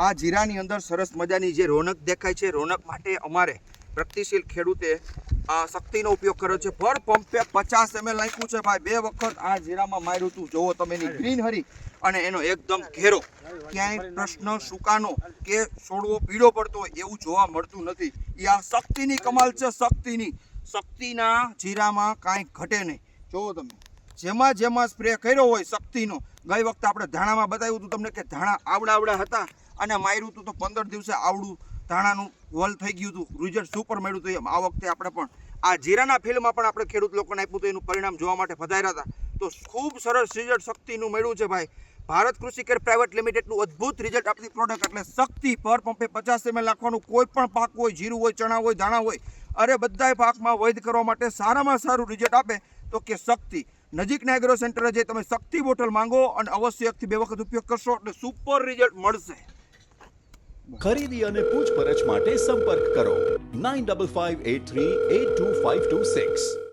આ જીરાની અંદર સરસ મજાની જે રોનક દેખાય છે, રોનક માટે અમારે પ્રગતિશીલ ખેડૂતે શક્તિનો ઉપયોગ કર્યો છે. પર પંપે 50 ml નાખ્યું છે ભાઈ. 2 વખત આ જીરામાં માર્યું હતું. જોવો તમે એની ગ્રીનહરી અને એનો એકદમ ઘેરો. ક્યાંય પ્રશ્ન સુકાનો કે છોડવો પીળો પડતો હોય એવું જોવા મળતું નથી. એ આ શક્તિની કમાલ છે. શક્તિના જીરામાં કાંઈ ઘટે નહીં. જોવો તમે જેમાં સ્પ્રે કર્યો હોય શક્તિનો. ગઈ વખતે આપણે ધાણામાં બતાવ્યું હતું તમને કે ધાણા આવડા હતા અને માર્યું હતું તો 15 દિવસે આવડું ધાણાનું વલ થઈ ગયું હતું. રિઝલ્ટ સુપર મળ્યું હતું. આ વખતે આપણે પણ આ જીરાના ફિલ્ડમાં પણ આપણે ખેડૂત લોકોને આપ્યું હતું. એનું પરિણામ જોવા માટે પધાર્યા હતા. તો ખૂબ સરસ રિઝલ્ટ શક્તિનું મળ્યું છે ભાઈ. ભારત કૃષિ કેર પ્રાઇવેટ લિમિટેડનું અદ્ભુત રિઝલ્ટ આપતી પ્રોડક્ટ એટલે શક્તિ. પર પંપે 50 ml નાખવાનું. કોઈ પણ પાક હોય, જીરું હોય, ચણા હોય, ધાણા હોય, અરે બધાય પાકમાં વૈધ કરવા માટે સારામાં સારું રિઝલ્ટ આપે તો કે શક્તિ. નજીકના એગ્રો સેન્ટરે જઈ તમે શક્તિ બોટલ માંગો અને અવશ્ય 1 થી 2 વખત ઉપયોગ કરશો એટલે સુપર રિઝલ્ટ મળશે. ખરીદી અને પૂછપરછ માટે સંપર્ક કરો 9558382526.